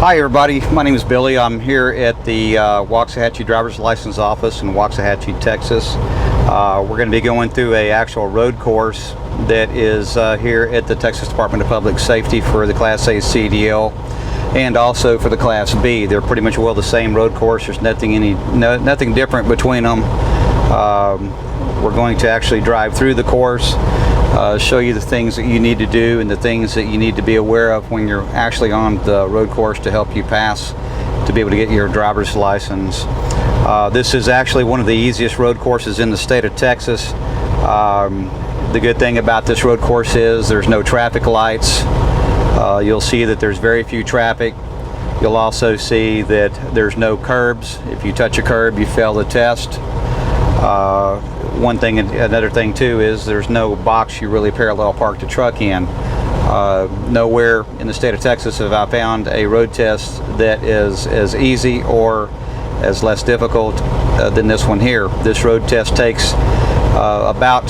Hi everybody, my name is Billy. I'm here at the Waxahachie Driver's License Office in Waxahachie, Texas. We're going to be going through an actual road course that is here at the Texas Department of Public Safety for the Class A CDL and also for the Class B. They're pretty much the same road course. There's nothing different between them. We're going to actually drive through the course, show you the things that you need to do and the things that you need to be aware of when you're actually on the road course to help you pass to be able to get your driver's license. This is actually one of the easiest road courses in the state of Texas. The good thing about this road course is there's no traffic lights. You'll see that there's very few traffic. You'll also see that there's no curbs. If you touch a curb, you fail the test. Another thing too is there's no box you really parallel park the truck in. Nowhere in the state of Texas have I found a road test that is as easy or as less difficult than this one here. This road test takes about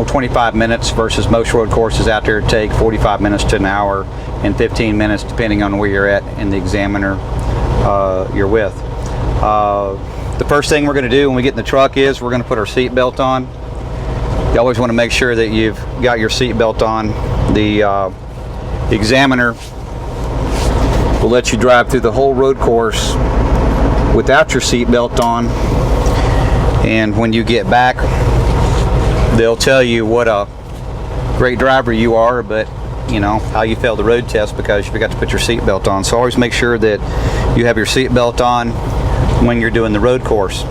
25 minutes versus most road courses out there take 45 minutes to an hour and 15 minutes depending on where you're at and the examiner you're with. The first thing we're going to do when we get in the truck is we're going to put our seat belt on. You always want to make sure that you've got your seat belt on. The examiner will let you drive through the whole road course without your seat belt on, and when you get back they'll tell you what a great driver you are, but you know how you failed the road test because you forgot to put your seat belt on. So always make sure that you have your seat belt on when you're doing the road course.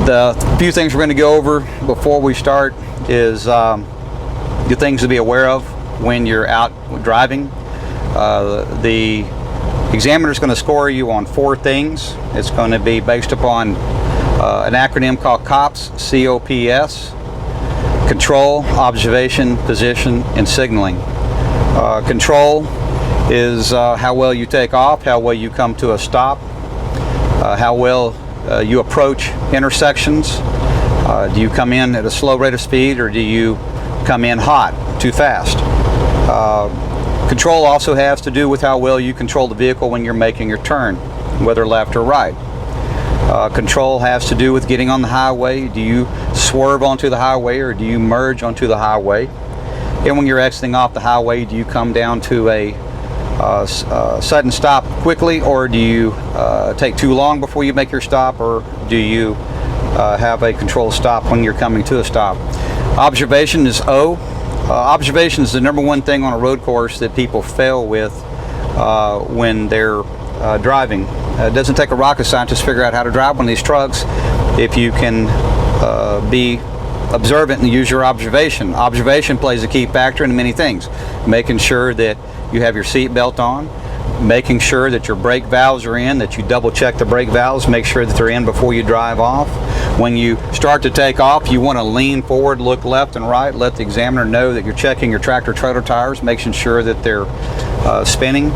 The few things we're going to go over before we start is the things to be aware of when you're out driving. The examiner is going to score you on 4 things. It's going to be based upon an acronym called C.O.P.S, C-O.P.S, control, observation, position, and signaling. Control is how well you take off, how well you come to a stop, how well you approach intersections. Do you come in at a slow rate of speed or do you come in hot, too fast? Control also has to do with how well you control the vehicle when you're making your turn, whether left or right. Control has to do with getting on the highway. Do you swerve onto the highway or do you merge onto the highway? And when you're exiting off the highway, do you come down to a sudden stop quickly, or do you take too long before you make your stop, or do you have a controlled stop when you're coming to a stop? Observation is O. Observation is the #1 thing on a road course that people fail with when they're driving. It doesn't take a rocket scientist to figure out how to drive one of these trucks if you can be observant and use your observation. Observation plays a key factor in many things. Making sure that you have your seat belt on, making sure that your brake valves are in, that you double check the brake valves, make sure that they're in before you drive off. When you start to take off, you want to lean forward, look left and right, let the examiner know that you're checking your tractor trailer tires, making sure that they're spinning.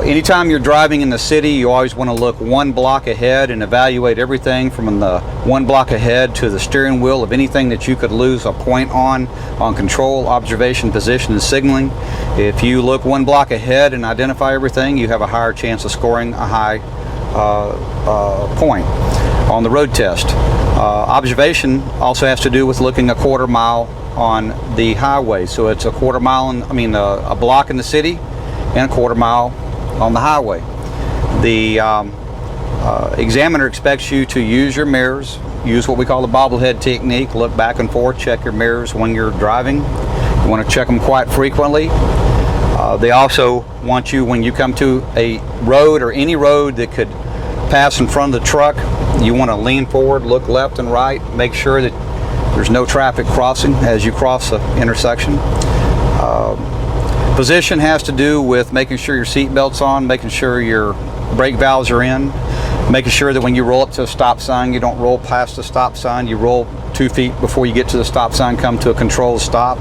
Anytime you're driving in the city, you always want to look 1 block ahead and evaluate everything from the 1 block ahead to the steering wheel of anything that you could lose a point on control, observation, position, and signaling. If you look 1 block ahead and identify everything, you have a higher chance of scoring a high point on the road test. Observation also has to do with looking a 1/4 mile on the highway. So it's a 1/4 mile, a block in the city and a 1/4 mile on the highway. The examiner expects you to use your mirrors, use what we call the bobblehead technique, look back and forth, check your mirrors when you're driving. You want to check them quite frequently. They also want you, when you come to a road or any road that could pass in front of the truck, you want to lean forward, look left and right, make sure that there's no traffic crossing as you cross the intersection. Position has to do with making sure your seat belt's on, making sure your brake valves are in, making sure that when you roll up to a stop sign, you don't roll past the stop sign, you roll 2 feet before you get to the stop sign, come to a controlled stop.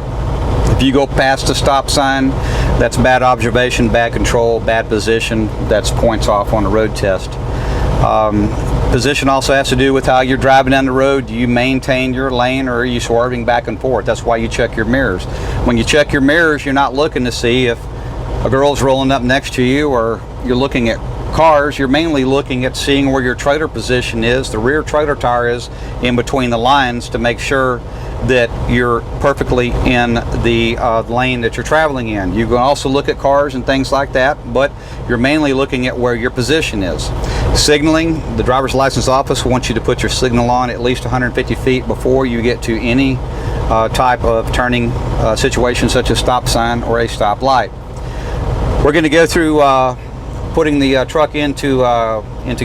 If you go past the stop sign, that's bad observation, bad control, bad position. That's points off on the road test. Position also has to do with how you're driving down the road. Do you maintain your lane or are you swerving back and forth? That's why you check your mirrors. When you check your mirrors, you're not looking to see if a girl's rolling up next to you, or you're looking at cars, you're mainly looking at seeing where your trailer position is, the rear trailer tire is in between the lines, to make sure that you're perfectly in the lane that you're traveling in. You can also look at cars and things like that, but you're mainly looking at where your position is. Signaling, the driver's license office wants you to put your signal on at least 150 feet before you get to any type of turning situation, such as stop sign or a stop light. We're going to go through putting the truck into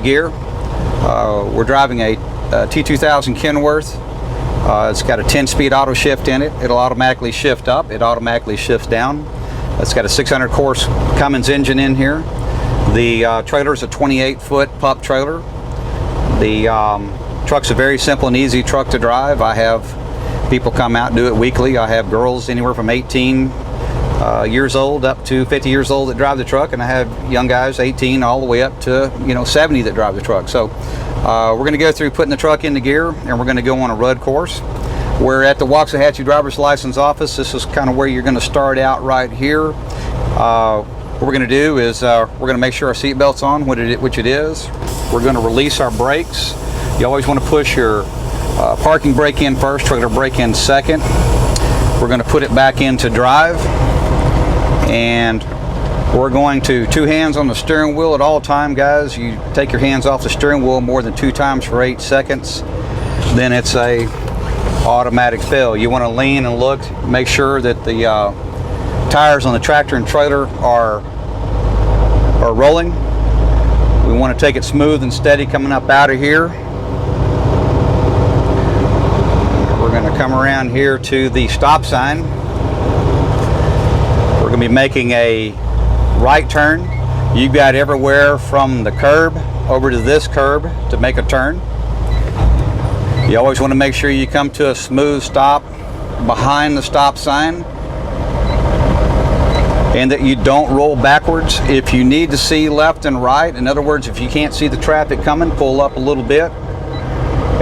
gear. We're driving a T2000 Kenworth. It's got a 10-speed auto shift in it. It'll automatically shift up. It automatically shifts down. It's got a 600 horse Cummins engine in here. The trailer is a 28-foot pup trailer. The truck's a very simple and easy truck to drive. I have people come out and do it weekly. I have girls anywhere from 18 years old up to 50 years old that drive the truck, and I have young guys 18 all the way up to 70 that drive the truck. So we're going to go through putting the truck into gear, and we're going to go on a road course. We're at the Waxahachie driver's license office. This is kind of where you're going to start out right here. What we're going to do is we're going to make sure our seat belt's on, which it is. We're going to release our brakes. You always want to push your parking brake in first, trailer brake in second. We're going to put it back into drive, and we're going to two hands on the steering wheel at all time, guys. You take your hands off the steering wheel more than 2 times for 8 seconds, then it's a automatic fail. You want to lean and look, make sure that the tires on the tractor and trailer are rolling. We want to take it smooth and steady coming up out of here. We're going to come around here to the stop sign. We're going to be making a right turn. You've got everywhere from the curb over to this curb to make a turn. You always want to make sure you come to a smooth stop behind the stop sign, and that you don't roll backwards. If you need to see left and right, in other words, if you can't see the traffic coming, pull up a little bit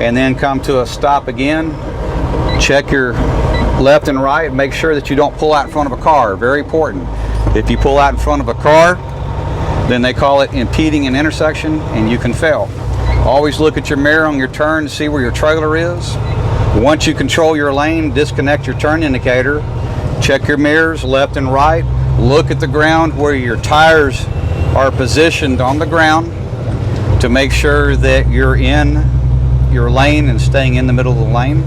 and then come to a stop again. Check your left and right, make sure that you don't pull out in front of a car. Very important. If you pull out in front of a car, then they call it impeding an intersection, and you can fail. Always look at your mirror on your turn to see where your trailer is. Once you control your lane, disconnect your turn indicator. Check your mirrors left and right. Look at the ground where your tires are positioned on the ground to make sure that you're in your lane and staying in the middle of the lane.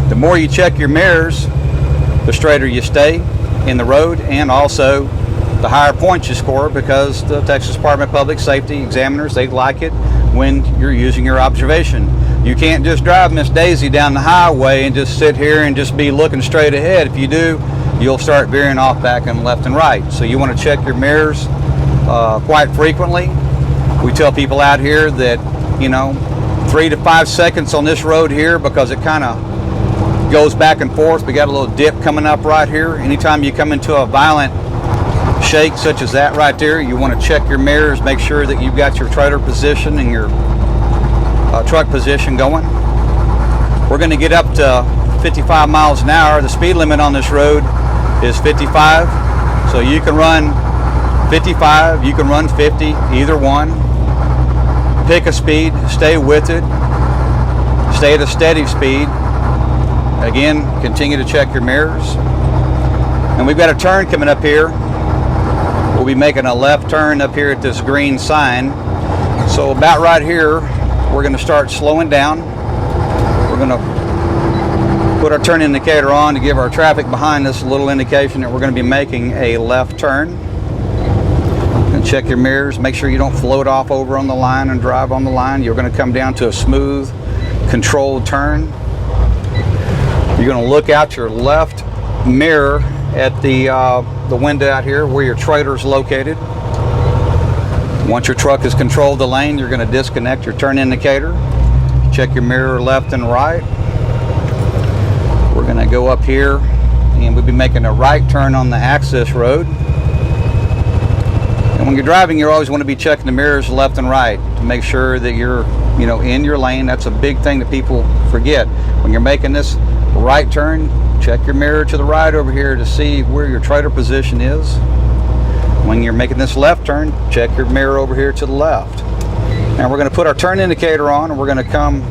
The more you check your mirrors, the straighter you stay in the road, and also the higher points you score, because the Texas Department of Public Safety examiners, they like it when you're using your observation. You can't just drive Miss Daisy down the highway and just sit here and just be looking straight ahead. If you do, you'll start veering off back and left and right. So you want to check your mirrors quite frequently. We tell people out here that 3 to 5 seconds on this road here, because it kind of goes back and forth. We got a little dip coming up right here. Anytime you come into a violent shake such as that right there, you want to check your mirrors, make sure that you've got your trailer position and your truck position going. We're going to get up to 55 miles an hour. The speed limit on this road is 55, so you can run 55, you can run 50, either one. Pick a speed, stay with it, stay at a steady speed. Again, continue to check your mirrors. And we've got a turn coming up here. We'll be making a left turn up here at this green sign. So about right here, we're going to start slowing down. We're going to put our turn indicator on to give our traffic behind us a little indication that we're going to be making a left turn. And check your mirrors, make sure you don't float off over on the line and drive on the line. You're going to come down to a smooth, controlled turn. You're going to look out your left mirror at the window out here where your trailer is located. Once your truck has controlled the lane, you're going to disconnect your turn indicator. Check your mirror left and right. We're going to go up here, and we'll be making a right turn on the access road. And when you're driving, you always want to be checking the mirrors left and right to make sure that you're in your lane. That's a big thing that people forget. When you're making this right turn, check your mirror to the right over here to see where your trailer position is. When you're making this left turn, check your mirror over here to the left. Now we're going to put our turn indicator on, and we're going to come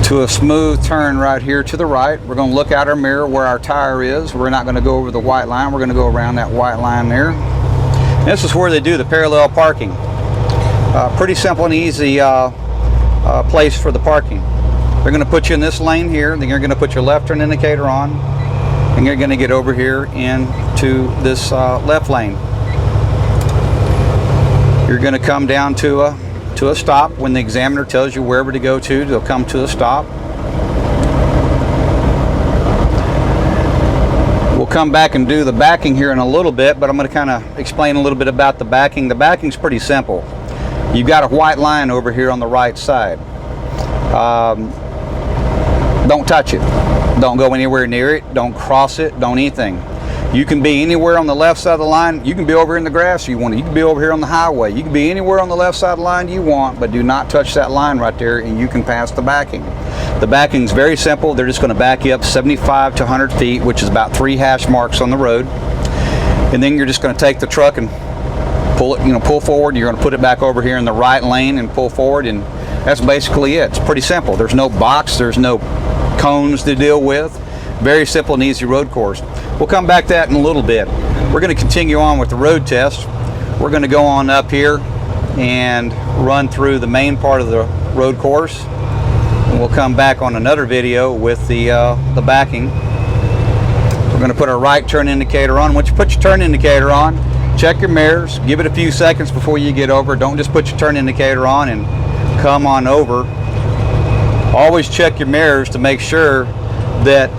to a smooth turn right here to the right. We're going to look out our mirror where our tire is. We're not going to go over the white line. We're going to go around that white line there. And this is where they do the parallel parking. Pretty simple and easy place for the parking. They're going to put you in this lane here, then you're going to put your left turn indicator on, and you're going to get over here into this left lane. You're going to come down to a stop. When the examiner tells you wherever to go to, they'll come to a stop. We'll come back and do the backing here in a little bit, but I'm going to kind of explain a little bit about the backing. The backing's pretty simple. You've got a white line over here on the right side. Don't touch it. Don't go anywhere near it. Don't cross it. Don't anything. You can be anywhere on the left side of the line. You can be over in the grass you want. You can be over here on the highway. You can be anywhere on the left side of the line you want, but do not touch that line right there, and you can pass the backing. The backing is very simple. They're just going to back you up 75 to 100 feet, which is about 3 hash marks on the road. And then you're just going to take the truck and pull it, pull forward. You're going to put it back over here in the right lane and pull forward, and that's basically it. It's pretty simple. There's no box. There's no cones to deal with. Very simple and easy road course. We'll come back to that in a little bit. We're going to continue on with the road test. We're going to go on up here and run through the main part of the road course, and we'll come back on another video with the backing. We're going to put our right turn indicator on. Once you put your turn indicator on, check your mirrors. Give it a few seconds before you get over. Don't just put your turn indicator on and come on over. Always check your mirrors to make sure that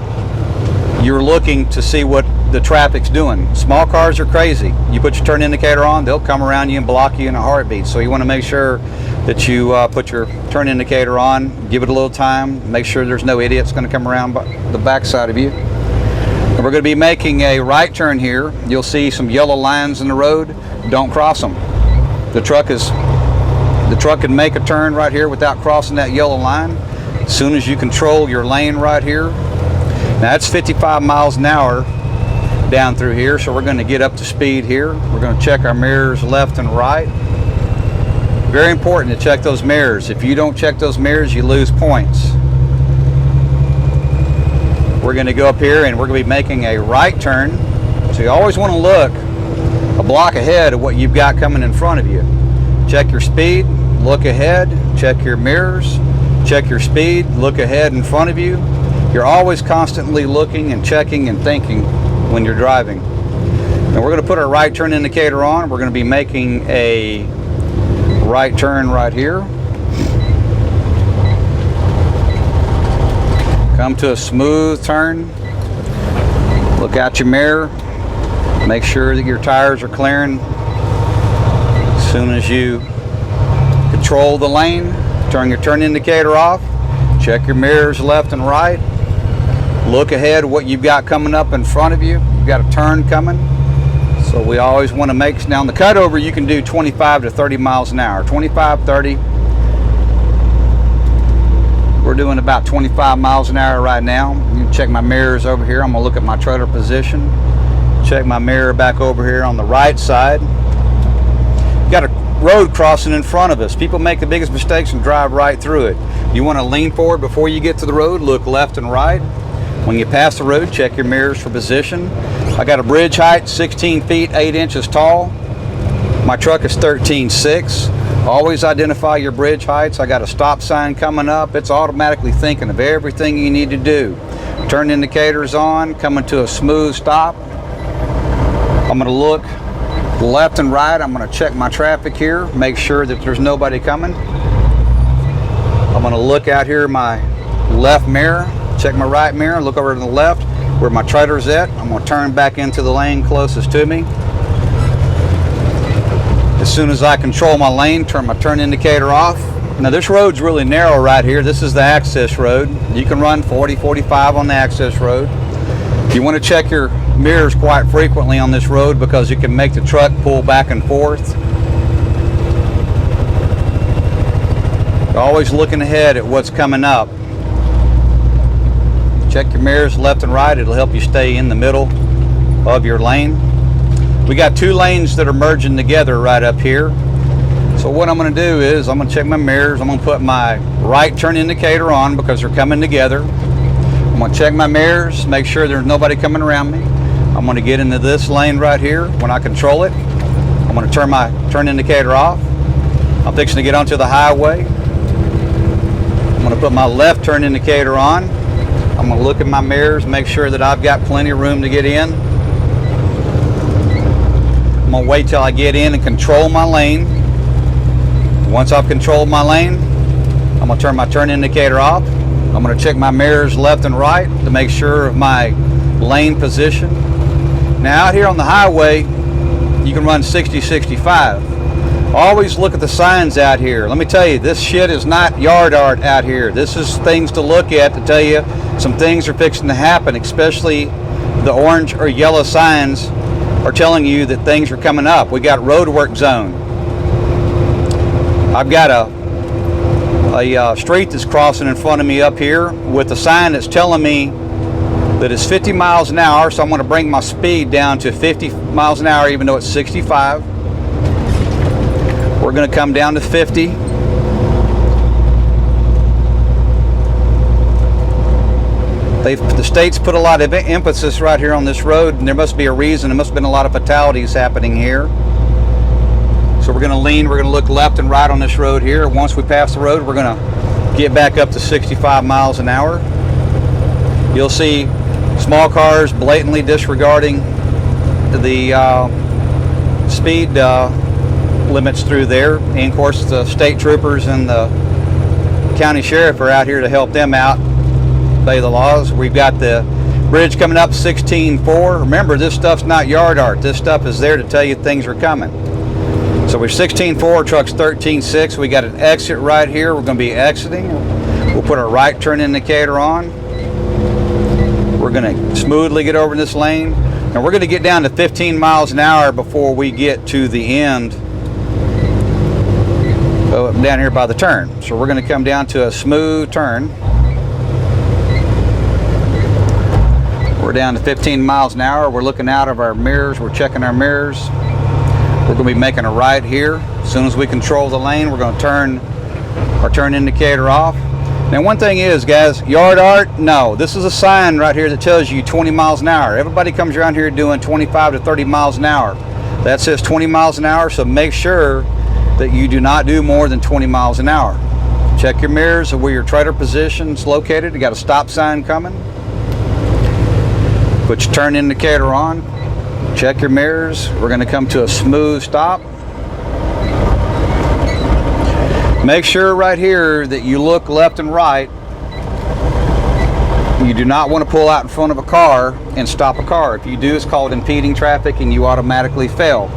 you're looking to see what the traffic's doing. Small cars are crazy. You put your turn indicator on, they'll come around you and block you in a heartbeat. So you want to make sure that you put your turn indicator on, give it a little time, make sure there's no idiots going to come around the back side of you. And we're going to be making a right turn here. You'll see some yellow lines in the road. Don't cross them. The truck can make a turn right here without crossing that yellow line. As soon as you control your lane right here. Now it's 55 miles an hour down through here, so we're going to get up to speed here. We're going to check our mirrors left and right. Very important to check those mirrors. If you don't check those mirrors, you lose points. We're going to go up here and we're going to be making a right turn. So you always want to look a block ahead of what you've got coming in front of you. Check your speed, look ahead, check your mirrors, check your speed, look ahead in front of you. You're always constantly looking and checking and thinking when you're driving. And we're going to put our right turn indicator on. We're going to be making a right turn right here. Come to a smooth turn. Look out your mirror. Make sure that your tires are clearing. As soon as you control the lane, turn your turn indicator off. Check your mirrors left and right. Look ahead what you've got coming up in front of you. You've got a turn coming. So we always want to make, now on the cutover you can do 25 to 30 miles an hour. 25, 30. We're doing about 25 miles an hour right now. You can check my mirrors over here. I'm going to look at my trailer position. Check my mirror back over here on the right side. You've got a road crossing in front of us. People make the biggest mistakes and drive right through it. You want to lean forward before you get to the road. Look left and right. When you pass the road, check your mirrors for position. I got a bridge height 16 feet 8 inches tall. My truck is 13.6. Always identify your bridge heights. I got a stop sign coming up. It's automatically thinking of everything you need to do. Turn indicators on, coming to a smooth stop. I'm going to look left and right. I'm going to check my traffic here, make sure that there's nobody coming. I'm going to look out here my left mirror. Check my right mirror, look over to the left where my trailer's at. I'm going to turn back into the lane closest to me. As soon as I control my lane, turn my turn indicator off. Now this road's really narrow right here. This is the access road. You can run 40, 45 on the access road. You want to check your mirrors quite frequently on this road because you can make the truck pull back and forth. You're always looking ahead at what's coming up. Check your mirrors left and right. It'll help you stay in the middle of your lane. We got two lanes that are merging together right up here. So what I'm going to do is I'm going to check my mirrors. I'm going to put my right turn indicator on because they're coming together. I'm going to check my mirrors, make sure there's nobody coming around me. I'm going to get into this lane right here. When I control it, I'm going to turn my turn indicator off. I'm fixing to get onto the highway. I'm going to put my left turn indicator on. I'm going to look at my mirrors, make sure that I've got plenty of room to get in. I'm going to wait till I get in and control my lane. Once I've controlled my lane, I'm going to turn my turn indicator off. I'm going to check my mirrors left and right to make sure of my lane position. Now out here on the highway, you can run 60, 65. Always look at the signs out here. Let me tell you, this shit is not yard art out here. This is things to look at to tell you some things are fixing to happen, especially the orange or yellow signs are telling you that things are coming up. We got road work zone. I've got a street that's crossing in front of me up here with a sign that's telling me that it's 50 miles an hour, so I'm going to bring my speed down to 50 miles an hour even though it's 65. We're going to come down to 50. The state's put a lot of emphasis right here on this road, and there must be a reason. There must have been a lot of fatalities happening here. So we're going to lean, we're going to look left and right on this road here. Once we pass the road, we're going to get back up to 65 miles an hour. You'll see small cars blatantly disregarding the speed limits through there. And of course, the state troopers and the county sheriff are out here to help them out, obey the laws. We've got the bridge coming up 16.4. Remember, this stuff's not yard art. This stuff is there to tell you things are coming. So we're 16.4, truck's 13.6. We got an exit right here. We're going to be exiting. We'll put our right turn indicator on. We're going to smoothly get over this lane. And we're going to get down to 15 miles an hour before we get to the end down here by the turn. So we're going to come down to a smooth turn. We're down to 15 miles an hour. We're looking out of our mirrors. We're checking our mirrors. We're going to be making a right here. As soon as we control the lane, we're going to turn our turn indicator off. Now one thing is, guys, yard art, no. This is a sign right here that tells you 20 miles an hour. Everybody comes around here doing 25 to 30 miles an hour. That says 20 miles an hour, so make sure that you do not do more than 20 miles an hour. Check your mirrors of where your trailer position is located. You got a stop sign coming. Put your turn indicator on. Check your mirrors. We're going to come to a smooth stop. Make sure right here that you look left and right. You do not want to pull out in front of a car and stop a car. If you do, it's called impeding traffic and you automatically fail.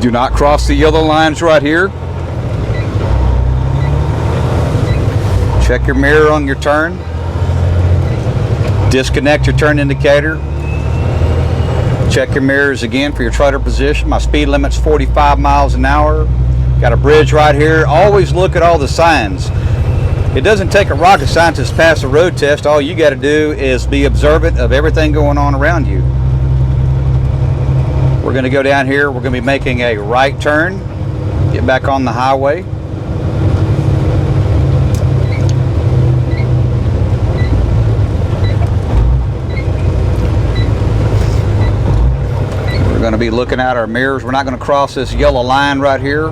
Do not cross the yellow lines right here. Check your mirror on your turn. Disconnect your turn indicator. Check your mirrors again for your trailer position. My speed limit's 45 miles an hour. Got a bridge right here. Always look at all the signs. It doesn't take a rocket scientist to pass a road test. All you got to do is be observant of everything going on around you. We're going to go down here. We're going to be making a right turn. Get back on the highway. We're going to be looking at our mirrors. We're not going to cross this yellow line right here.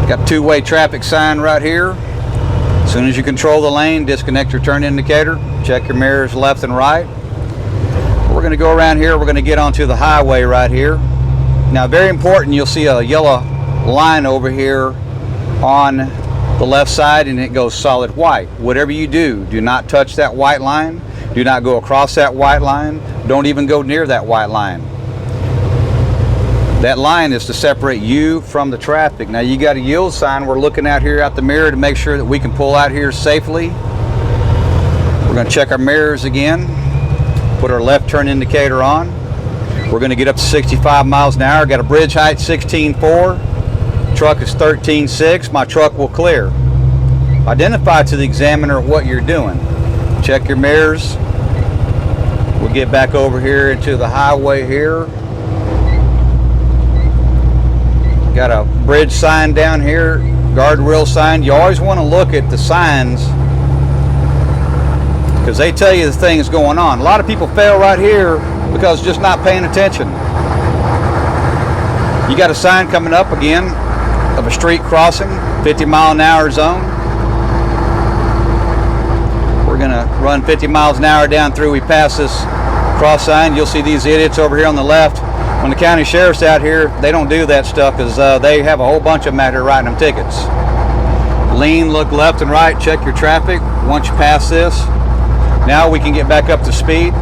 Got two-way traffic sign right here. As soon as you control the lane, disconnect your turn indicator. Check your mirrors left and right. We're going to go around here. We're going to get onto the highway right here. Now, very important, you'll see a yellow line over here on the left side, and it goes solid white. Whatever you do, do not touch that white line. Do not go across that white line. Don't even go near that white line. That line is to separate you from the traffic. Now, you got a yield sign. We're looking out here out the mirror to make sure that we can pull out here safely. We're going to check our mirrors again. Put our left turn indicator on. We're going to get up to 65 miles an hour. Got a bridge height 16.4. Truck is 13.6. My truck will clear. Identify to the examiner what you're doing. Check your mirrors. We'll get back over here into the highway here. Got a bridge sign down here, guardrail sign. You always want to look at the signs because they tell you the things going on. A lot of people fail right here because just not paying attention. You got a sign coming up again of a street crossing, 50-mile-an-hour zone. We're gonna run 50 miles an hour down through. We pass this cross sign. You'll see these idiots over here on the left. When the county sheriff's out here, they don't do that stuff because they have a whole bunch of them out here writing them tickets. Lean, look left and right, check your traffic. Once you pass this, now we can get back up to speed.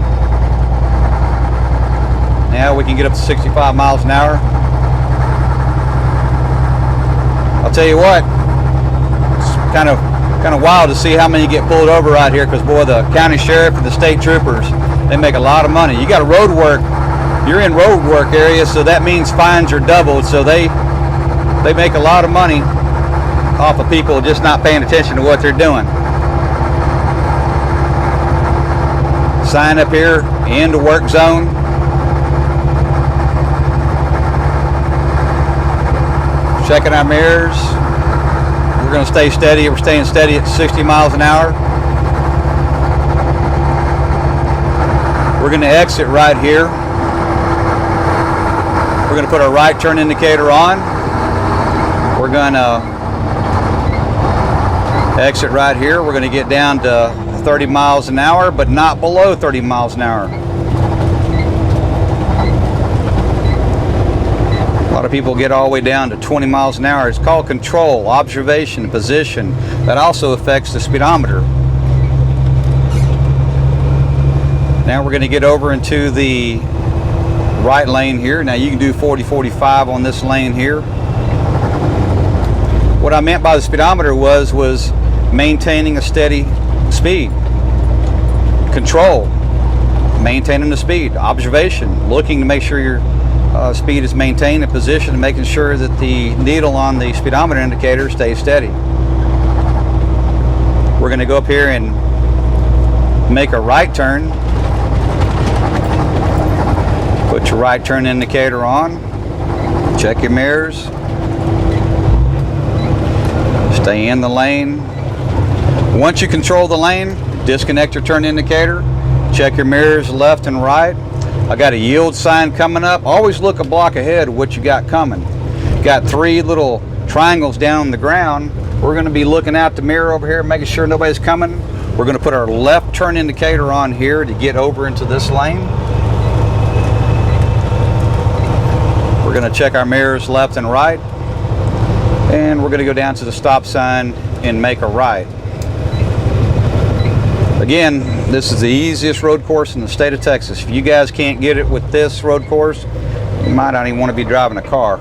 Now we can get up to 65 miles an hour. I'll tell you what, it's kind of wild to see how many get pulled over right here because, boy, the county sheriff and the state troopers, they make a lot of money. You got a road work, you're in road work area, so that means fines are doubled, so they make a lot of money off of people just not paying attention to what they're doing. Sign up here, end of work zone. Checking our mirrors. We're going to stay steady. We're staying steady at 60 miles an hour. We're going to exit right here. We're going to put our right turn indicator on. We're going to exit right here. We're going to get down to 30 miles an hour, but not below 30 miles an hour. A lot of people get all the way down to 20 miles an hour. It's called control, observation, position. That also affects the speedometer. Now we're going to get over into the right lane here. Now you can do 40-45 on this lane here. What I meant by the speedometer was maintaining a steady speed. Control, maintaining the speed. Observation, looking to make sure your speed is maintained in position and making sure that the needle on the speedometer indicator stays steady. We're going to go up here and make a right turn. Put your right turn indicator on. Check your mirrors. Stay in the lane. Once you control the lane, disconnect your turn indicator. Check your mirrors left and right. I got a yield sign coming up. Always look a block ahead of what you got coming. Got 3 little triangles down on the ground. We're going to be looking out the mirror over here, making sure nobody's coming. We're going to put our left turn indicator on here to get over into this lane. We're going to check our mirrors left and right. And we're going to go down to the stop sign and make a right. Again, this is the easiest road course in the state of Texas. If you guys can't get it with this road course, you might not even want to be driving a car.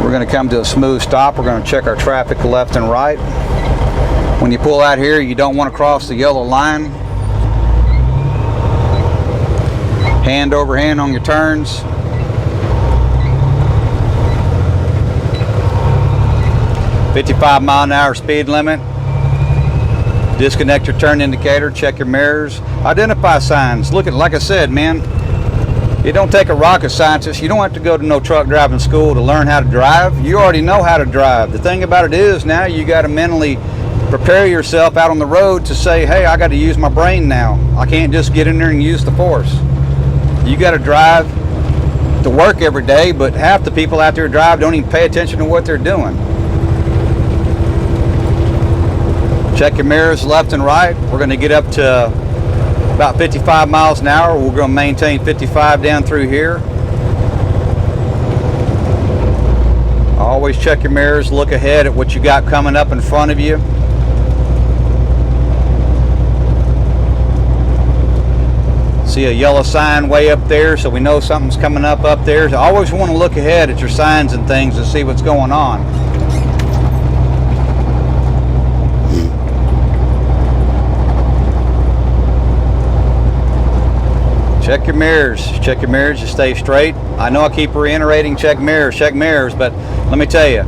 We're going to come to a smooth stop. We're going to check our traffic left and right. When you pull out here, you don't want to cross the yellow line. Hand over hand on your turns. "55-mile-an-hour speed limit." Disconnect your turn indicator, check your mirrors, identify signs. Look at, like I said, man, it don't take a rocket scientist. You don't have to go to no truck driving school to learn how to drive. You already know how to drive. The thing about it is now you got to mentally prepare yourself out on the road to say, hey, I got to use my brain now. I can't just get in there and use the force. You got to drive to work every day, but half the people out there drive don't even pay attention to what they're doing. Check your mirrors left and right. We're going to get up to about 55 miles an hour. We're going to maintain 55 down through here. Always check your mirrors. Look ahead at what you got coming up in front of you. See a yellow sign way up there, so we know something's coming up there. So always want to look ahead at your signs and things to see what's going on. Check your mirrors. Check your mirrors to stay straight. I know I keep reiterating check mirrors, but let me tell you,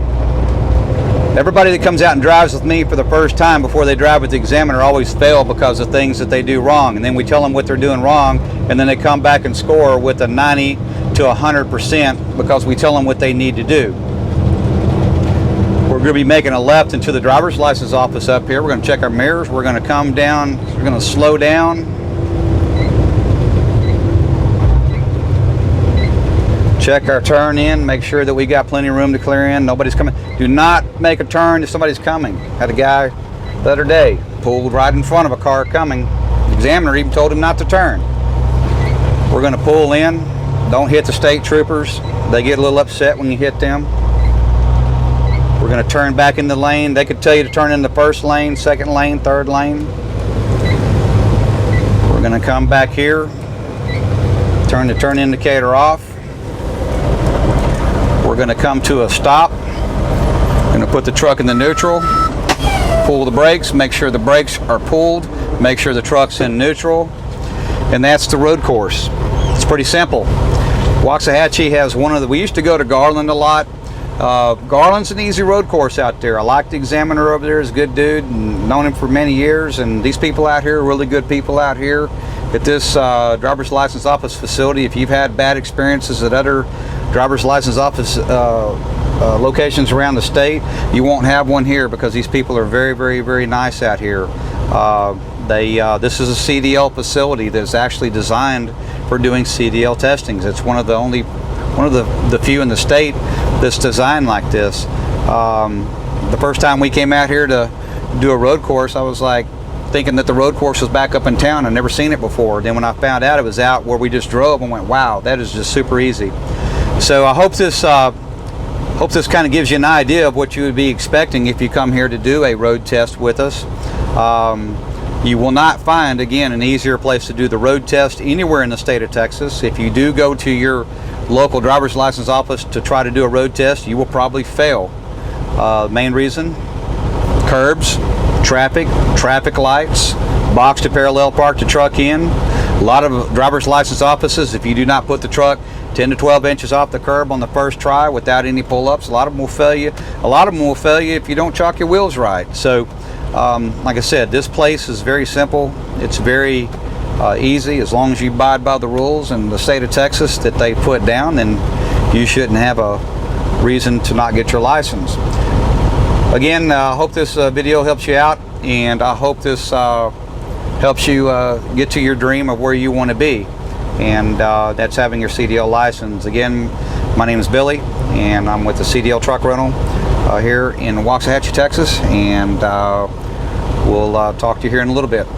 everybody that comes out and drives with me for the first time before they drive with the examiner always fail because of things that they do wrong. And then we tell them what they're doing wrong, and then they come back and score with a 90, to 100% because we tell them what they need to do. We're going to be making a left into the driver's license office up here. We're going to check our mirrors. We're going to come down. We're going to slow down. Check our turn in. Make sure that we got plenty of room to clear in. Nobody's coming. Do not make a turn if somebody's coming. Had a guy the other day pulled right in front of a car coming. The examiner even told him not to turn. We're going to pull in. Don't hit the state troopers. They get a little upset when you hit them. We're going to turn back in the lane. They could tell you to turn in the first lane, second lane, third lane. We're going to come back here. Turn the turn indicator off. We're going to come to a stop. Going to put the truck in the neutral. Pull the brakes. Make sure the brakes are pulled. Make sure the truck's in neutral. And that's the road course. It's pretty simple. Waxahachie has one of the, we used to go to Garland a lot. Garland's an easy road course out there. I like the examiner over there. He's a good dude and known him for many years. And these people out here are really good people out here at this driver's license office facility. If you've had bad experiences at other driver's license office locations around the state, you won't have one here because these people are very, very, very nice out here. This is a CDL facility that's actually designed for doing CDL testings. It's one of the few in the state that's designed like this. The first time we came out here to do a road course, I was like thinking that the road course was back up in town. I'd never seen it before. Then when I found out it was out where we just drove, I went, wow, that is just super easy. So I hope this kind of gives you an idea of what you would be expecting if you come here to do a road test with us. You will not find, again, an easier place to do the road test anywhere in the state of Texas. If you do go to your local driver's license office to try to do a road test, you will probably fail. Main reason, curbs, traffic lights, box to parallel park the truck in. A lot of driver's license offices, if you do not put the truck 10 to 12 inches off the curb on the first try without any pull-ups, a lot of them will fail you. A lot of them will fail you if you don't chalk your wheels right. So, like I said, this place is very simple. It's very easy. As long as you abide by the rules in the state of Texas that they put down, then you shouldn't have a reason to not get your license. Again, I hope this video helps you out, and I hope this helps you get to your dream of where you want to be, and that's having your CDL license. Again, my name is Billy, and I'm with the CDL truck rental here in Waxahachie, Texas, and we'll talk to you here in a little bit.